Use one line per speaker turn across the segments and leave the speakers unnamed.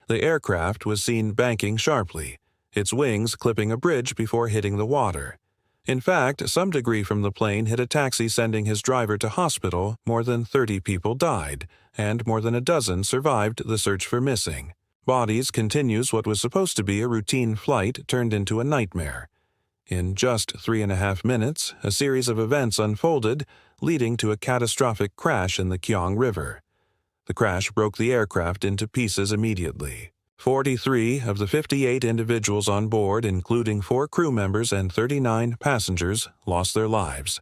The aircraft was seen banking sharply, its wings clipping a bridge before hitting the water. In fact, some debris from the plane hit a taxi sending his driver to hospital. More than 30 people died, and more than a dozen survived the search for missing. Bodies continues what was supposed to be a routine flight turned into a nightmare. In just 3.5 minutes, a series of events unfolded, leading to a catastrophic crash in the Keelung River. The crash broke the aircraft into pieces immediately. 43 of the 58 individuals on board, including 4 crew members and 39 passengers, lost their lives.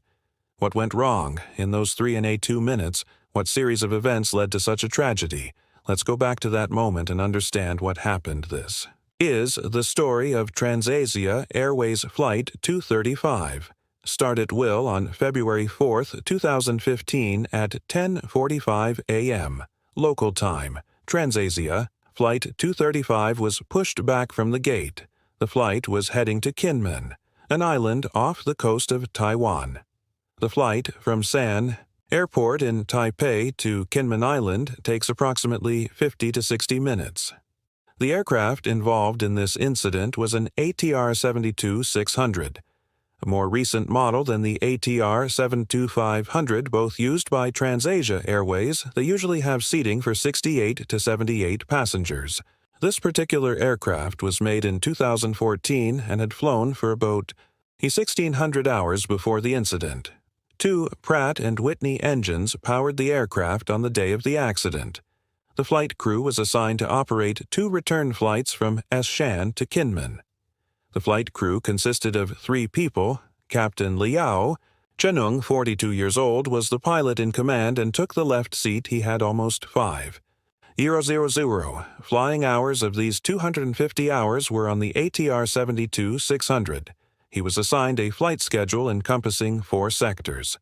What went wrong in those 3.2 minutes? What series of events led to such a tragedy? Let's go back to that moment and understand what happened. This is the story of TransAsia Airways Flight 235. Start at will on February 4, 2015 at 10:45 a.m. local time. TransAsia Flight 235 was pushed back from the gate. The flight was heading to Kinmen, an island off the coast of Taiwan. The flight from San Airport in Taipei to Kinmen Island takes approximately 50 to 60 minutes. The aircraft involved in this incident was an ATR 72-600, a more recent model than the ATR 72500, both used by TransAsia Airways. They usually have seating for 68 to 78 passengers. This particular aircraft was made in 2014 and had flown for about 1,600 hours before the incident. 2 Pratt & Whitney engines powered the aircraft on the day of the accident. The flight crew was assigned to operate 2 return flights from Shan to Kinmen. The flight crew consisted of 3 people. Captain Liao Chenung, 42 years old, was the pilot in command and took the left seat. He had almost 5,000 flying hours. Of these, 250 hours were on the ATR 72-600. He was assigned a flight schedule encompassing 4 sectors.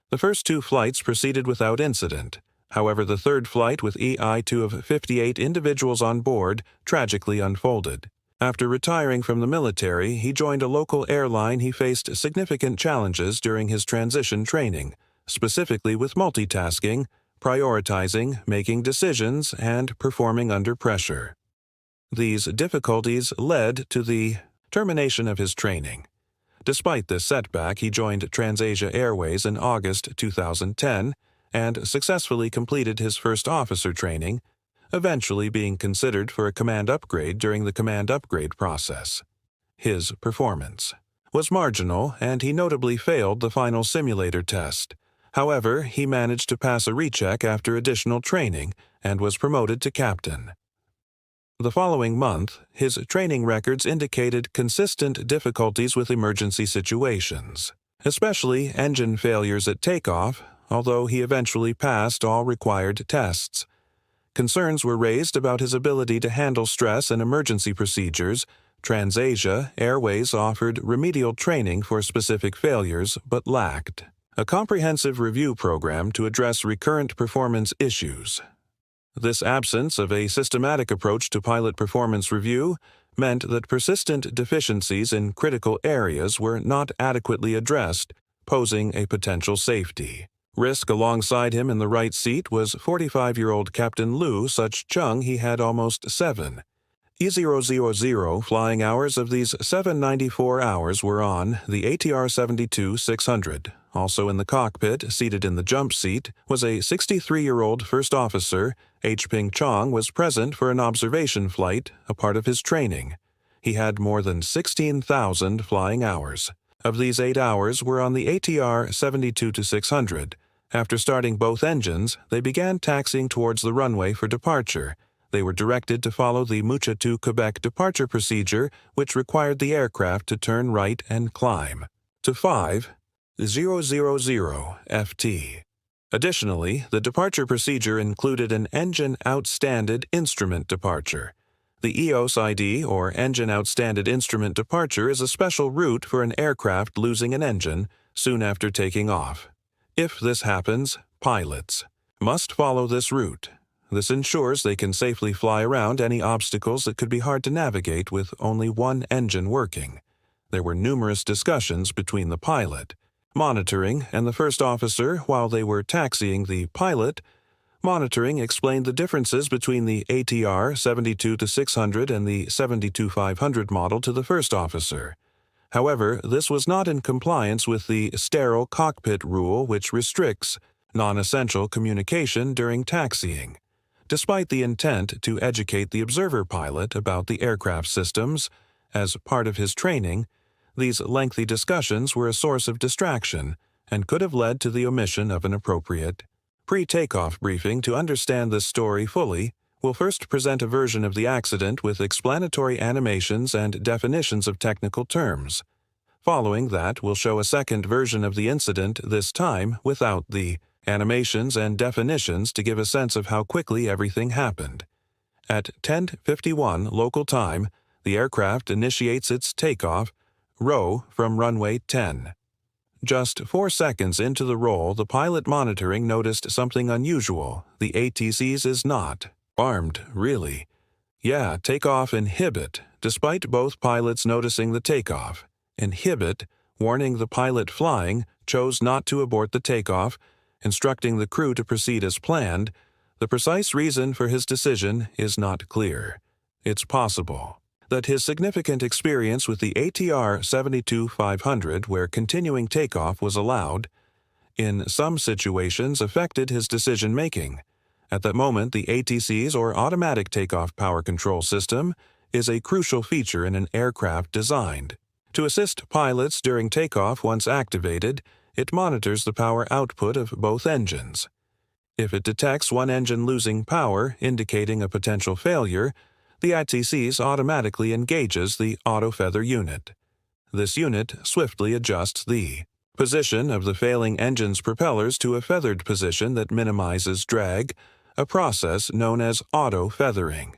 The first 2 flights proceeded without incident. However, the third flight with EI-2 of 58 individuals on board tragically unfolded. After retiring from the military, he joined a local airline. He faced significant challenges during his transition training, specifically with multitasking, prioritizing, making decisions, and performing under pressure. These difficulties led to the termination of his training. Despite this setback, he joined TransAsia Airways in August 2010 and successfully completed his first officer training, eventually being considered for a command upgrade during the command upgrade process. His performance was marginal, and he notably failed the final simulator test. However, he managed to pass a recheck after additional training and was promoted to captain. The following month, his training records indicated consistent difficulties with emergency situations, especially engine failures at takeoff, although he eventually passed all required tests. Concerns were raised about his ability to handle stress and emergency procedures. TransAsia Airways offered remedial training for specific failures, but lacked a comprehensive review program to address recurrent performance issues. This absence of a systematic approach to pilot performance review meant that persistent deficiencies in critical areas were not adequately addressed, posing a potential safety risk. Alongside him in the right seat was 45-year-old Captain Liu Such-chung. He had almost 7,000 flying hours. Of these, 794 hours were on the ATR 72-600. Also in the cockpit, seated in the jump seat, was a 63-year-old first officer. H. Ping Chong was present for an observation flight, a part of his training. He had more than 16,000 flying hours. Of these, 8 hours were on the ATR 72-600. After starting both engines, they began taxiing towards the runway for departure. They were directed to follow the Mucha to Quebec departure procedure, which required the aircraft to turn right and climb to 5000 FT. Additionally, the departure procedure included an engine outstanded instrument departure. The EOS ID, or Engine Outstanded Instrument Departure, is a special route for an aircraft losing an engine soon after taking off. If this happens, pilots must follow this route. This ensures they can safely fly around any obstacles that could be hard to navigate with only one engine working. There were numerous discussions between the pilot, monitoring, and the first officer while they were taxiing. The pilot Monitoring explained the differences between the ATR 72-600 and the 72-500 model to the first officer. However, this was not in compliance with the sterile cockpit rule, which restricts non-essential communication during taxiing. Despite the intent to educate the observer pilot about the aircraft systems as part of his training, these lengthy discussions were a source of distraction and could have led to the omission of an appropriate pre-takeoff briefing. To understand this story fully, we'll first present a version of the accident with explanatory animations and definitions of technical terms. Following that, we'll show a second version of the incident, this time without the animations and definitions, to give a sense of how quickly everything happened. At 10:51 local time, the aircraft initiates its takeoff, row from runway 10. Just 4 seconds into the roll, the pilot monitoring noticed something unusual. The ATCs is not armed, really. Yeah, takeoff inhibit, despite both pilots noticing the takeoff. Inhibit, warning the pilot flying, chose not to abort the takeoff, instructing the crew to proceed as planned. The precise reason for his decision is not clear. It's possible that his significant experience with the ATR 72-500, where continuing takeoff was allowed, in some situations affected his decision-making. At that moment, the ATC's, or automatic takeoff power control system, is a crucial feature in an aircraft designed to assist pilots during takeoff. Once activated, it monitors the power output of both engines. If it detects one engine losing power, indicating a potential failure, the ATCs automatically engages the auto feather unit. This unit swiftly adjusts the position of the failing engine's propellers to a feathered position that minimizes drag, a process known as auto feathering.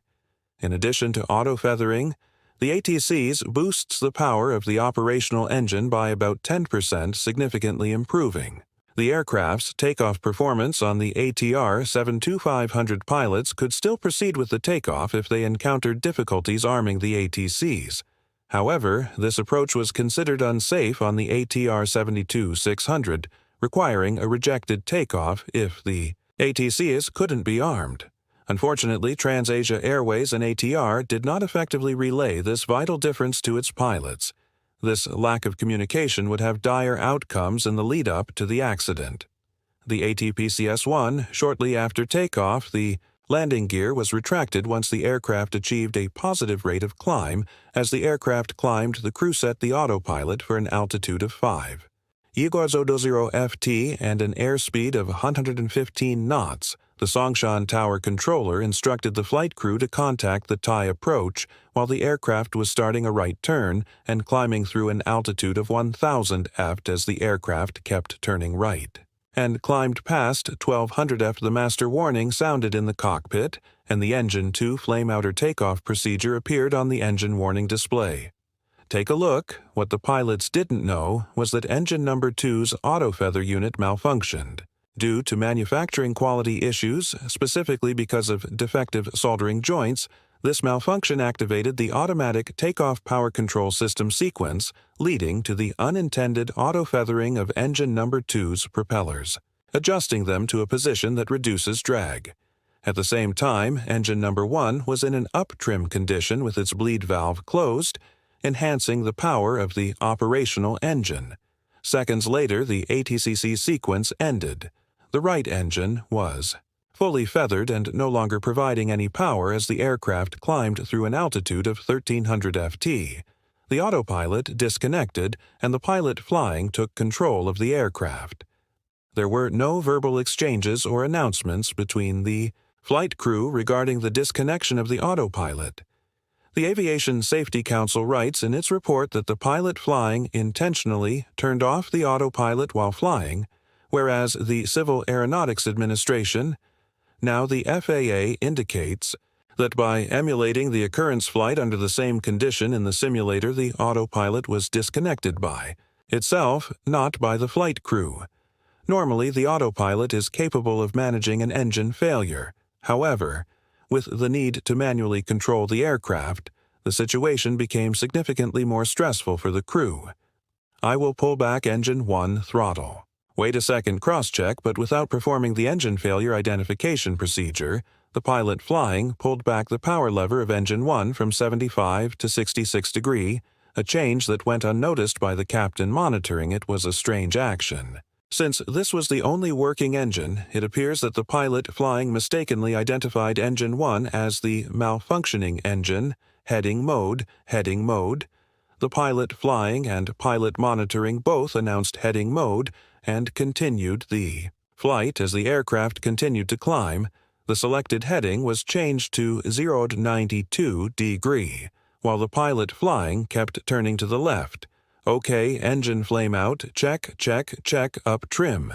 In addition to auto feathering, the ATCs boosts the power of the operational engine by about 10%, significantly improving the aircraft's takeoff performance. On the ATR 72-500, pilots could still proceed with the takeoff if they encountered difficulties arming the ATCs. However, this approach was considered unsafe on the ATR 72-600, requiring a rejected takeoff if the ATCs couldn't be armed. Unfortunately, TransAsia Airways and ATR did not effectively relay this vital difference to its pilots. This lack of communication would have dire outcomes in the lead-up to the accident. The ATPCS-1, shortly after takeoff, the landing gear was retracted once the aircraft achieved a positive rate of climb. As the aircraft climbed, the crew set the autopilot for an altitude of 5. Igorzo 20FT and an airspeed of 115 knots. The Songshan Tower controller instructed the flight crew to contact the Thai approach while the aircraft was starting a right turn and climbing through an altitude of 1,000 ft as the aircraft kept turning right, and climbed past 1,200 ft. The master warning sounded in the cockpit, and the Engine 2 flame outer takeoff procedure appeared on the engine warning display. Take a look. What the pilots didn't know was that Engine number 2's auto feather unit malfunctioned. Due to manufacturing quality issues, specifically because of defective soldering joints, this malfunction activated the automatic takeoff power control system sequence, leading to the unintended auto-feathering of Engine number 2's propellers, adjusting them to a position that reduces drag. At the same time, Engine number 1 was in an up-trim condition with its bleed valve closed, enhancing the power of the operational engine. Seconds later, the ATCC sequence ended. The right engine was fully feathered and no longer providing any power as the aircraft climbed through an altitude of 1,300 ft. The autopilot disconnected, and the pilot flying took control of the aircraft. There were no verbal exchanges or announcements between the flight crew regarding the disconnection of the autopilot. The Aviation Safety Council writes in its report that the pilot flying intentionally turned off the autopilot while flying, whereas the Civil Aeronautics Administration, now the FAA, indicates that by emulating the occurrence flight under the same condition in the simulator, the autopilot was disconnected by itself, not by the flight crew. Normally, the autopilot is capable of managing an engine failure. However, with the need to manually control the aircraft, the situation became significantly more stressful for the crew. I will pull back Engine 1 throttle. Wait a second, cross-check, but without performing the engine failure identification procedure, the pilot flying pulled back the power lever of engine 1 from 75 to 66 degree. A change that went unnoticed by the captain monitoring it was a strange action. Since this was the only working engine, it appears that the pilot flying mistakenly identified engine 1 as the malfunctioning engine, heading mode. The pilot flying and pilot monitoring both announced heading mode and continued the flight as the aircraft continued to climb. The selected heading was changed to 092 degree, while the pilot flying kept turning to the left. OK, engine flame out, check, up trim.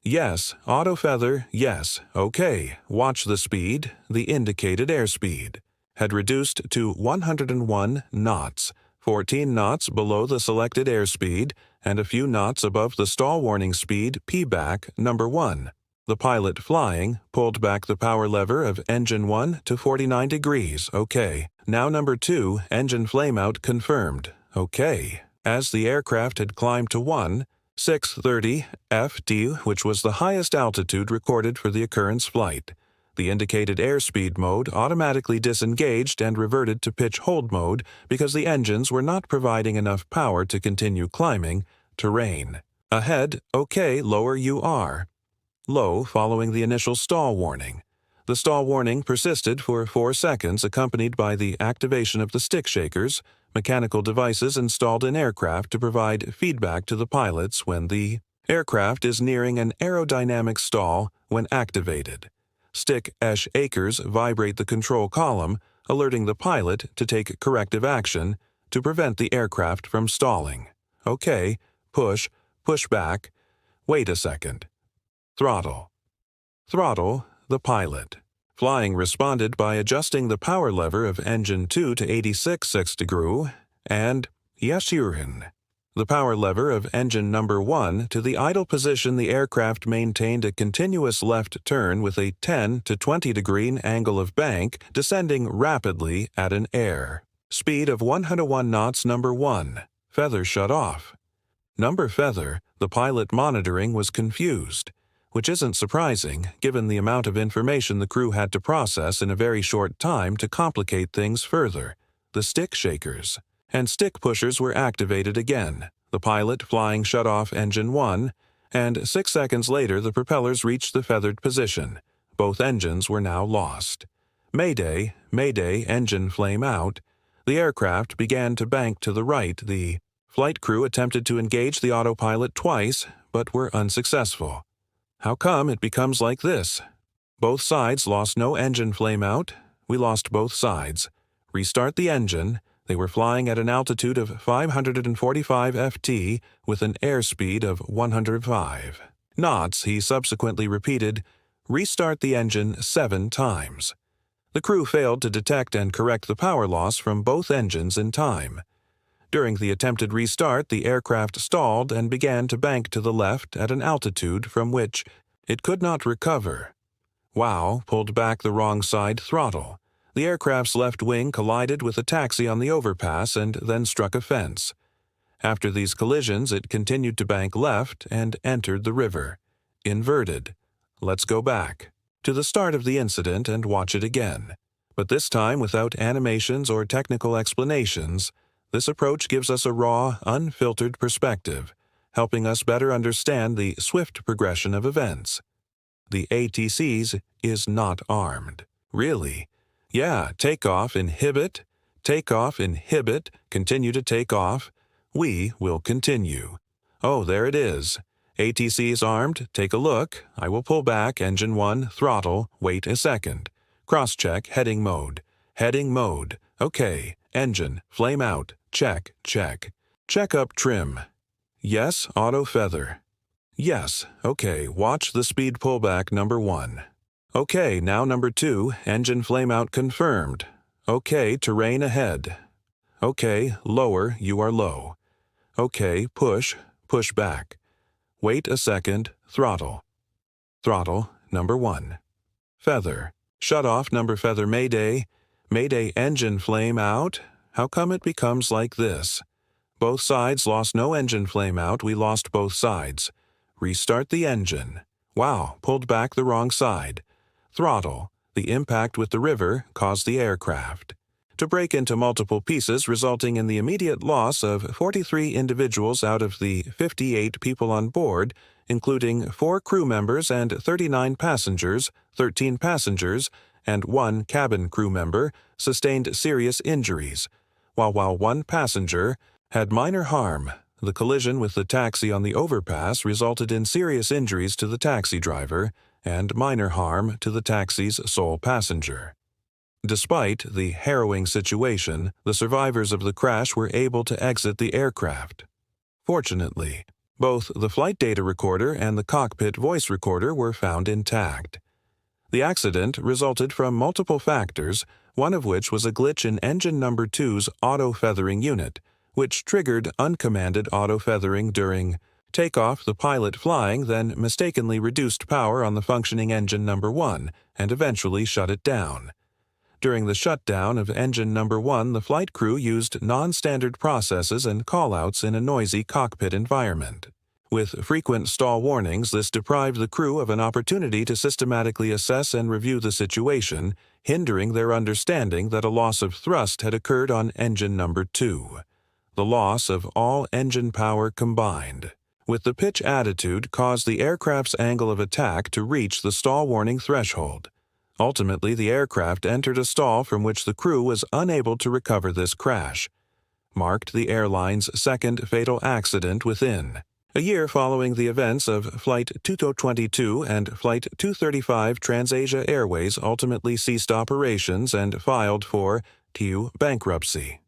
Yes, auto feather, yes, OK, watch the speed, the indicated airspeed. Had reduced to 101 knots, 14 knots below the selected airspeed, and a few knots above the stall warning speed P-back number 1. The pilot flying pulled back the power lever of engine 1 to 49 degrees, OK. Now number 2, engine flameout confirmed, OK. As the aircraft had climbed to 630 ft, which was the highest altitude recorded for the occurrence flight, the indicated airspeed mode automatically disengaged and reverted to pitch hold mode because the engines were not providing enough power to continue climbing. Terrain. Ahead, OK, lower you are. Low following the initial stall warning. The stall warning persisted for 4 seconds, accompanied by the activation of the stick shakers, mechanical devices installed in aircraft to provide feedback to the pilots when the aircraft is nearing an aerodynamic stall when activated. Stick shakers vibrate the control column, alerting the pilot to take corrective action to prevent the aircraft from stalling. OK, push back. Wait a second. Throttle, the pilot. Flying responded by adjusting the power lever of engine 2 to 86 degree and yashirin. The power lever of engine number 1 to the idle position. The aircraft maintained a continuous left turn with a 10 to 20 degree angle of bank, descending rapidly at an air speed of 101 knots. Number 1. Feather shut off. Number feather, the pilot monitoring was confused, which isn't surprising given the amount of information the crew had to process in a very short time. To complicate things further, the stick shakers and stick pushers were activated again. The pilot flying shut off engine 1, and 6 seconds later the propellers reached the feathered position. Both engines were now lost. Mayday, engine flame out. The aircraft began to bank to the right. The flight crew attempted to engage the autopilot twice, but were unsuccessful. How come it becomes like this? Both sides lost. No engine flame out. We lost both sides. Restart the engine. They were flying at an altitude of 545 ft with an airspeed of 105 knots. He subsequently repeated, restart the engine 7 times. The crew failed to detect and correct the power loss from both engines in time. During the attempted restart, the aircraft stalled and began to bank to the left at an altitude from which it could not recover. Wow pulled back the wrong side throttle. The aircraft's left wing collided with a taxi on the overpass and then struck a fence. After these collisions, it continued to bank left and entered the river. Inverted. Let's go back to the start of the incident and watch it again. But this time without animations or technical explanations. This approach gives us a raw, unfiltered perspective, helping us better understand the swift progression of events. The ATCs is not armed. Really? Yeah, takeoff, inhibit, continue to take off. We will continue. Oh, there it is. ATCs armed, take a look. I will pull back, engine 1, throttle, wait a second. Cross-check, heading mode. OK, engine, flame out, check. Check up trim. Yes, auto feather. Yes, OK, watch the speed pullback number 1. OK, now number 2, engine flameout confirmed. OK, terrain ahead. OK, lower, you are low. OK, push back. Wait a second, throttle. Throttle, number 1. Feather, shut off number feather. Mayday, engine flame out. How come it becomes like this? Both sides lost. No engine flame out, we lost both sides. Restart the engine. Wow, pulled back the wrong side. Throttle. The impact with the river caused the aircraft to break into multiple pieces, resulting in the immediate loss of 43 individuals out of the 58 people on board, including 4 crew members and 39 passengers. 13 passengers and 1 cabin crew member sustained serious injuries, while 1 passenger had minor harm. The collision with the taxi on the overpass resulted in serious injuries to the taxi driver and minor harm to the taxi's sole passenger. Despite the harrowing situation, the survivors of the crash were able to exit the aircraft. Fortunately, both the flight data recorder and the cockpit voice recorder were found intact. The accident resulted from multiple factors, one of which was a glitch in engine number 2's auto-feathering unit, which triggered uncommanded auto-feathering during takeoff. The pilot flying then mistakenly reduced power on the functioning engine number 1 and eventually shut it down. During the shutdown of engine number 1, the flight crew used non-standard processes and callouts in a noisy cockpit environment. With frequent stall warnings, this deprived the crew of an opportunity to systematically assess and review the situation, hindering their understanding that a loss of thrust had occurred on engine number 2. The loss of all engine power combined with the pitch attitude caused the aircraft's angle of attack to reach the stall warning threshold. Ultimately, the aircraft entered a stall from which the crew was unable to recover. This crash marked the airline's second fatal accident within a year following the events of Flight 222 and Flight 235. TransAsia Airways ultimately ceased operations and filed for bankruptcy.